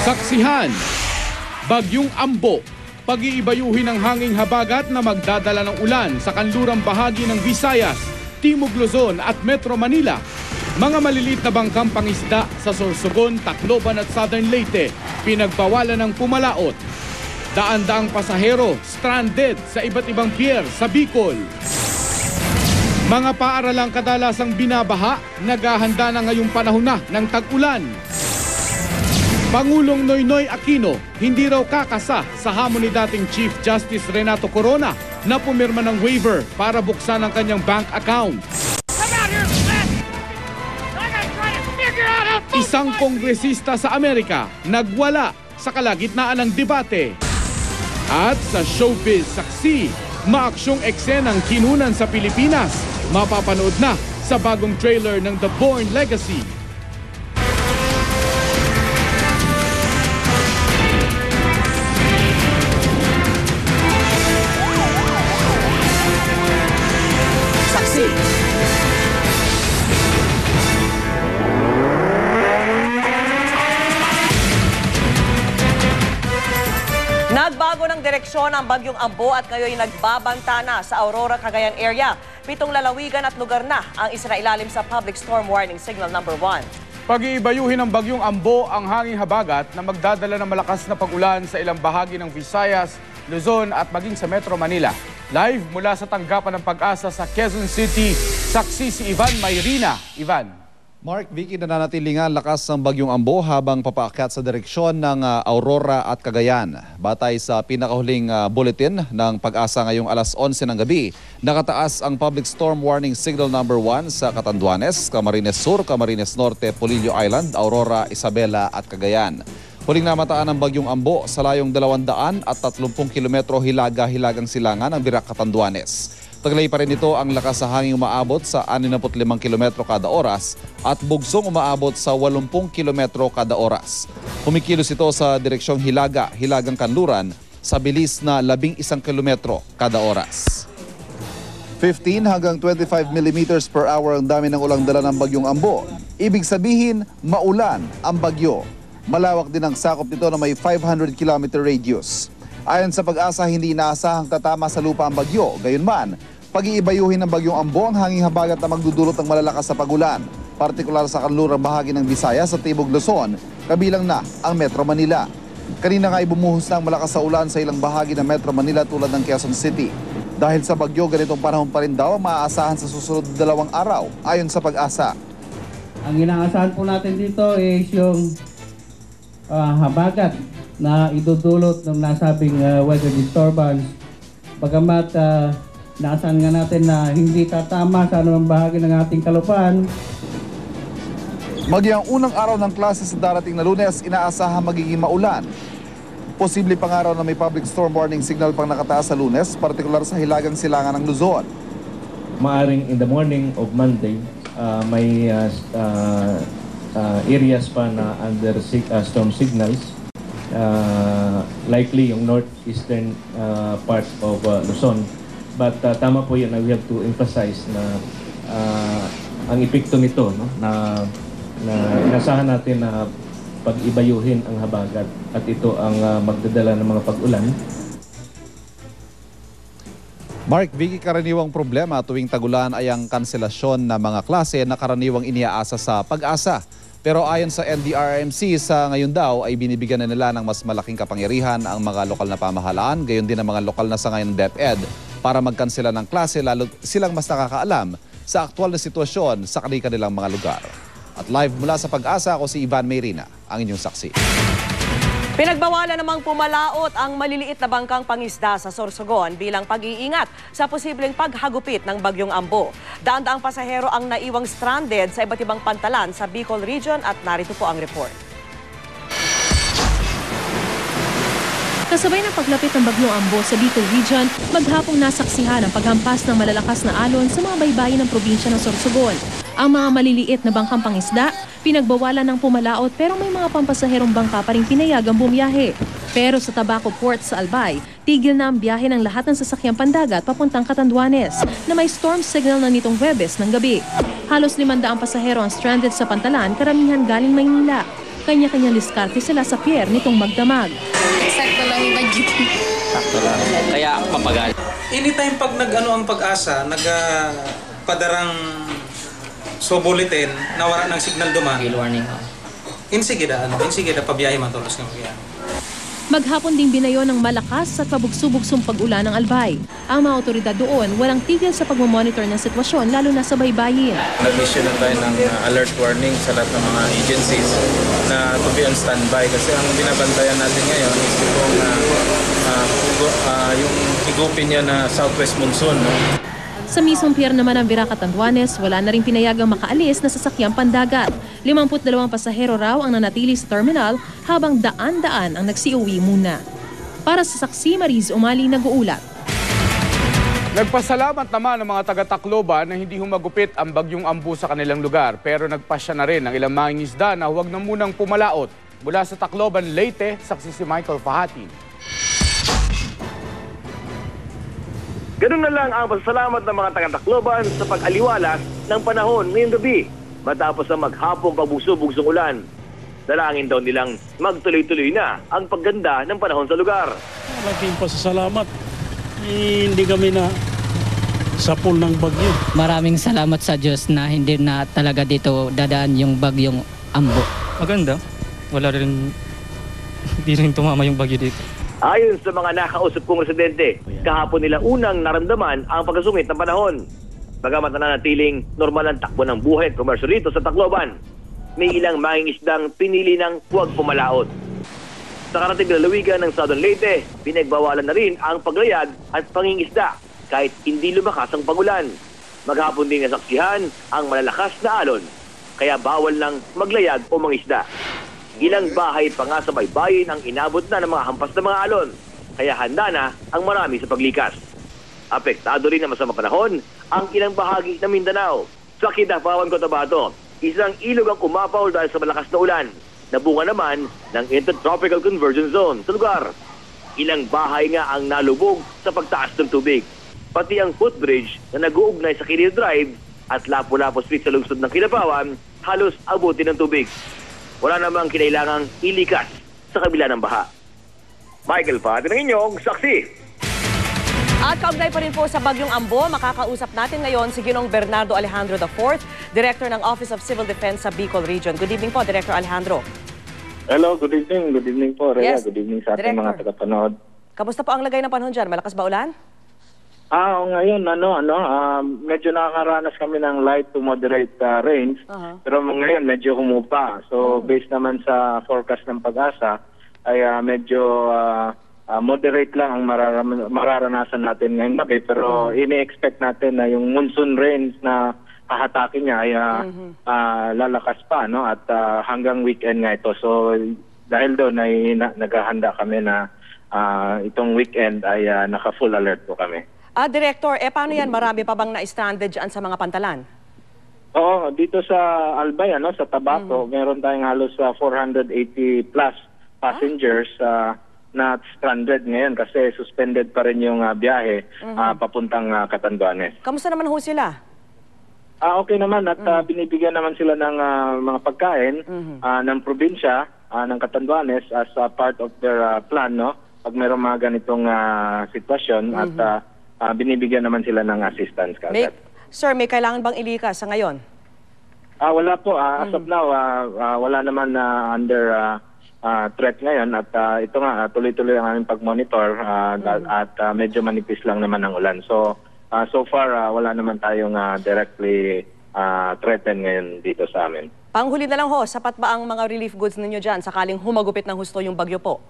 Saksihan, Bagyong Ambo, pag-iibayuhin ng hanging habagat na magdadala ng ulan sa kanlurang bahagi ng Visayas, Timog Luzon at Metro Manila. Mga maliliit na bangkang pangisda sa Sorsogon, Tacloban at Southern Leyte, pinagbawalan ng pumalaot. Daan-daang pasahero stranded sa iba't ibang pier sa Bicol. Mga paaralang kadalasang binabaha, naghahanda na ngayong panahon na ng tag-ulan. Pangulong Noynoy Aquino hindi raw kakasa sa hamon ni dating Chief Justice Renato Corona na pumirma ng waiver para buksan ang kanyang bank account. Isang kongresista sa Amerika nagwala sa kalagitnaan ng debate. At sa showbiz saksi, maaksyong eksenang kinunan sa Pilipinas. Mapapanood na sa bagong trailer ng The Bourne Legacy. Nagbago ng direksyon ang Bagyong Ambo at ngayon nagbabanta na sa Aurora, Cagayan area. 7 lalawigan at lugar na ang isinailalim sa Public Storm Warning Signal number 1. Pag-iibayuhin ng Bagyong Ambo ang hanging habagat na magdadala ng malakas na pag-ulan sa ilang bahagi ng Visayas, Luzon at maging sa Metro Manila. Live mula sa tanggapan ng Pag-asa sa Quezon City, saksi si Ivan Mayrina. Ivan. Mark, Vicky, nananatiling ang lakas ng Bagyong Ambo habang papaakyat sa direksyon ng Aurora at Cagayan. Batay sa pinakahuling bulletin ng Pag-asa ngayong alas 11 ng gabi, nakataas ang Public Storm Warning Signal number 1 sa Catanduanes, Camarines Sur, Camarines Norte, Polillo Island, Aurora, Isabela at Cagayan. Huling namataan ng Bagyong Ambo sa layong 230 kilometro hilaga-hilagang silangan ng Birac, Catanduanes. Taglay pa rin ito ang lakas sa hangin umaabot sa 65 kilometro kada oras at bugsong umaabot sa 80 kilometro kada oras. Kumikilos ito sa direksyong hilagang kanluran sa bilis na 11 kilometro kada oras. 15 hanggang 25 millimeters per hour ang dami ng ulang dala ng Bagyong Ambo. Ibig sabihin, maulan ang bagyo. Malawak din ang sakop nito na may 500 kilometer radius. Ayon sa Pag-asa, hindi inaasahang tatama sa lupa ang bagyo. Gayunman, pag-iibayuhin ng Bagyong Ambo ang hanging habagat na magdudulot ng malalakas sa pagulan, partikular sa kanlurang bahagi ng Visayas at Timog Luzon, kabilang na ang Metro Manila. Kanina nga ay bumuhos na ang malakas sa ulan sa ilang bahagi ng Metro Manila tulad ng Quezon City. Dahil sa bagyo, ganitong panahon pa rin daw ang maaasahan sa susunod 2 araw, ayon sa Pag-asa. Ang inaasahan po natin dito is yung habagat na idudulot ng nasabing weather disturbance. Bagamat naasahan nga natin na hindi tatama sa anumang bahagi ng ating kalupaan. Magyang unang araw ng klase sa darating na Lunes, inaasahan magiging maulan. Posible pang araw na may public storm warning signal pang nakataas sa Lunes, partikular sa hilagang silangan ng Luzon. Maaring in the morning of Monday, may areas pa na under storm signals. Likely yung northeastern part of Luzon. But tama po yun na we have to emphasize na ang epekto nito, no? na inasahan natin na pag-ibayuhin ang habagat at ito ang magdadala ng mga pag-ulan. Mark, Vicky, karaniwang problema tuwing tagulan ay ang kanselasyon ng mga klase na karaniwang iniaasa sa Pag-asa. Pero ayon sa NDRRMC, sa ngayon daw ay binibigyan na nila ng mas malaking kapangyarihan ang mga lokal na pamahalaan, gayon din ang mga lokal na sangayon ng DepEd para magkansela ng klase, lalo silang mas nakakaalam sa aktual na sitwasyon sa kanilang mga lugar. At live mula sa Pag-asa, ako si Ivan Mayrina, ang inyong saksi. Pinagbawalan namang pumalaot ang maliliit na bangkang pangisda sa Sorsogon bilang pag-iingat sa posibleng paghagupit ng Bagyong Ambo. Daan-daang pasahero ang naiwang stranded sa iba't ibang pantalan sa Bicol Region at narito po ang report. Kasabay ng paglapit ng Bagyong Ambo sa Bicol Region, maghapong nasaksihan ang paghampas ng malalakas na alon sa mga baybayin ng probinsya ng Sorsogon. Ang mga maliliit na bangkang pangisda, pinagbawalan ng pumalaot pero may mga pampasaherong bangka pa rin pinayagang bumiyahe. Pero sa Tabaco Port sa Albay, tigil na ang biyahe ng lahat ng sasakyang pandagat papuntang Catanduanes na may storm signal na nitong Huwebes ng gabi. Halos 500 pasahero ang stranded sa pantalan, karamihan galing Maynila. Kanya-kanyang diskarte sila sa pier nitong magdamag. Sakto lang yung bagyo. Sakto lang. Kaya mapagal. Anytime pag ang pag-asa, padarang bulletin na wala ng signal duman. Gale warning. Insige da pabiyahe man tolos ng kaya. Maghapon ding binayo ng malakas at pabugso-bugsong pag-ulan ng Albay. Ang mga otoridad doon walang tigil sa pagmamonitor ng sitwasyon lalo na sa baybayin. Nag-issue na tayo ng alert warning sa lahat ng mga agencies na to be on standby kasi ang binabantayan natin ngayon is yung higupin niya na southwest monsoon. No? Sa mismong pier naman ng Viraca Tanduanes, wala na rin pinayagang makaalis na sasakyang pandagat. 52 pasahero raw ang nanatili sa terminal habang daan-daan ang nagsiuwi muna. Para sa saksi, Mariz Umali nag-uulat. Nagpasalamat naman ang mga taga-Tacloban na hindi humagupit ang bagyong Ambo sa kanilang lugar. Pero nagpasya na rin ang ilang mangingisda na huwag na munang pumalaot. Mula sa Tacloban, Leyte, saksi si Michael Fahatin. Ganun na lang ang pasasalamat ng mga taga-Tacloban sa pag-aliwalas ng panahon ngayong gabi matapos ang maghapong pagbuso-bugsong ulan. Dalangin daw nilang magtuloy-tuloy na ang pagganda ng panahon sa lugar. Malaking pasasalamat. Hindi kami na sapol ng bagyo. Maraming salamat sa Diyos na hindi na talaga dito dadaan yung bagyong Ambo. Maganda. Hindi rin tumama yung bagyo dito. Ayon sa mga nakausap kong residente, kahapon nila unang naramdaman ang pagkasungit ng panahon. Bagamat nananatiling normal ang takbo ng buhay at komersyo rito sa Tacloban, may ilang mangingisdang pinili ng huwag pumalaot. Sa karating lalawigan ng Southern Leyte, pinagbawalan na rin ang paglayag at pangingisda kahit hindi lumakas ang pagulan. Maghapon din nasaksihan ang malalakas na alon, kaya bawal lang maglayag o mangisda. Ilang bahay pa nga sa baybayin ang inabot na ng mga hampas na mga alon, kaya handa na ang marami sa paglikas. Apektado rin ng masamang panahon ang ilang bahagi ng Mindanao. Sa Kidapawan, Cotabato, isang ilog ang umapaw dahil sa malakas na ulan. Nabunga naman ng Intertropical Convergence Zone sa lugar. Ilang bahay nga ang nalubog sa pagtaas ng tubig. Pati ang footbridge na nag-uugnay sa Kilir Drive at Lapu-Lapu Street sa lungsod ng Kidapawan, halos abutin ng tubig. Wala namang kinailangang ilikas sa kabila ng baha. Michael Fahatin ng inyong saksi. At kaugnay pa rin po sa bagyong Ambo, makakausap natin ngayon si Ginong Bernardo Alejandro IV, Director ng Office of Civil Defense sa Bicol Region. Good evening po, Director Alejandro. Hello, good evening. Good evening po, Rhea. Yes. Good evening sa ating mga tagapanood. Kamusta po ang lagay ng panahon dyan? Malakas ba ulan? Ngayon, medyo nakakaranas kami ng light to moderate rains. Pero ngayon, medyo humupa. So, based naman sa forecast ng pag-asa, ay medyo moderate lang ang mararanasan natin ngayong gabi. Pero ini-expect natin na yung monsoon rains na hahatakin niya ay lalakas pa, no? At hanggang weekend nga ito. So, dahil doon ay naghahanda kami na itong weekend ay naka-full alert po kami. Director, paano yan? Marami pa bang na-stranded dyan sa mga pantalan? Oo, dito sa Albay, sa Tabaco, meron tayong halos 480 plus passengers na stranded ngayon kasi suspended pa rin yung biyahe papuntang Catanduanes. Kamusta naman ho sila? Okay naman at binibigyan naman sila ng mga pagkain ng probinsya ng Catanduanes as part of their plan, no? Pag mayroong mga ganitong sitwasyon at binibigyan naman sila ng assistance kagad. Sir, may kailangan bang ilikas sa ngayon? Wala po. As of now, wala naman under threat ngayon at ito nga, tuloy-tuloy ang aming pag-monitor at medyo manipis lang naman ang ulan. So far, wala naman tayong directly threatened ngayon dito sa amin. Panghuli na lang ho, sapat ba ang mga relief goods ninyo dyan sakaling humagupit ng husto yung bagyo po?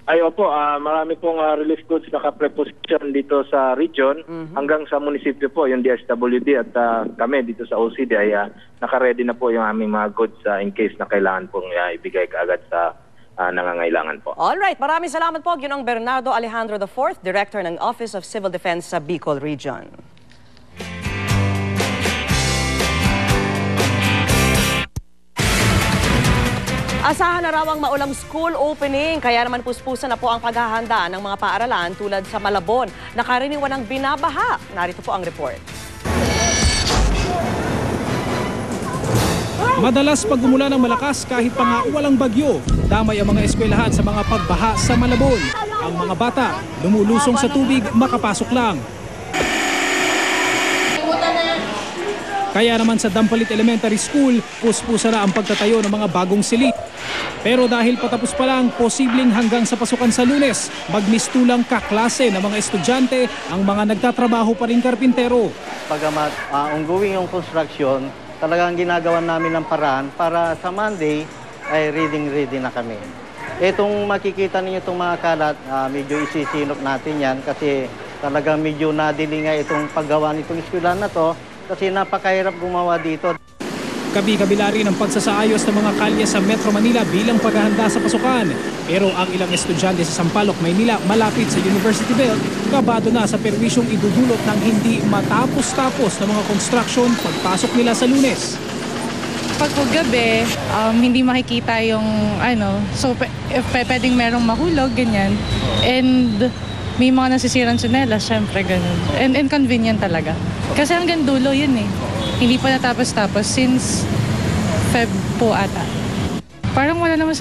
Ay, opo, marami pong relief goods naka-preposition dito sa region hanggang sa munisipyo po, yung DSWD at kami dito sa OCD ay naka-ready na po yung aming mga goods in case na kailangan pong ibigay kaagad sa nangangailangan po. Alright, maraming salamat po, Ginong Bernardo Alejandro IV, Director ng Office of Civil Defense sa Bicol Region. Asahan na raw ang maulang school opening, kaya naman puspusan na po ang paghahanda ng mga paaralan tulad sa Malabon na karaniwan ng binabaha. Narito po ang report. Madalas pag umulan ng malakas kahit pa nga walang bagyo, damay ang mga eskwelahan sa mga pagbaha sa Malabon. Ang mga bata lumulusong sa tubig makapasok lang. Kaya naman sa Dampalit Elementary School, puspusa na ang pagtatayo ng mga bagong silid. Pero dahil patapos pa lang, posibleng hanggang sa pasukan sa Lunes, magmistulang kaklase ng mga estudyante ang mga nagtatrabaho pa rin karpintero. Pagamat ongoing yung construction, talagang ginagawa namin ng paraan para sa Monday ay ready na kami. Itong makikita ninyo itong mga kalat, medyo isisinop natin yan kasi talagang medyo nadili nga itong paggawa nitong eskwelahan na to kasi napakahirap gumawa dito. Kabi-kabila rin ang pagsasaayos ng mga kalye sa Metro Manila bilang paghahanda sa pasukan. Pero ang ilang estudyante sa Sampaloc, Maynila, malapit sa University Belt, kabado na sa perwisyong idudulot ng hindi matapos-tapos na mga construction pagpasok nila sa Lunes. Pag gabi, hindi makikita yung so pwedeng merong mahulog, ganyan. And may mga nasisirang tsinelas, syempre ganun. And inconvenient talaga. Kasi hanggang dulo yun eh. Hindi pa natapos-tapos since Feb po ata. Parang wala naman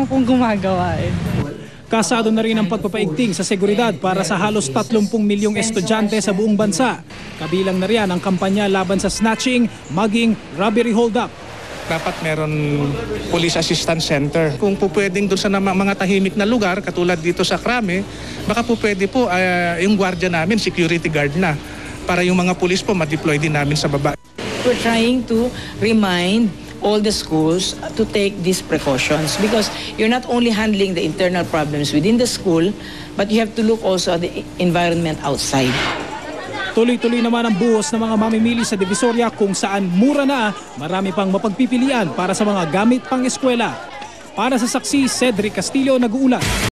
pong gumagawa eh. Kasado na rin ang pagpapaigting sa seguridad para sa halos 30 milyong estudyante sa buong bansa. Kabilang na riyan ang kampanya laban sa snatching, mugging, robbery hold-up. Dapat meron police assistance center. Kung po pwedeng doon sa mga tahimik na lugar, katulad dito sa Krame, baka po pwede po yung gwardiya namin, security guard na, para yung mga police po ma-deploy din namin sa baba. We're trying to remind all the schools to take these precautions because you're not only handling the internal problems within the school, but you have to look also at the environment outside. Tuloy-tuloy naman ang buhos ng mga mamimili sa Divisoria kung saan mura na, marami pang mapagpipilian para sa mga gamit pang eskwela. Para sa saksi, Cedric Castillo, nag-uulat.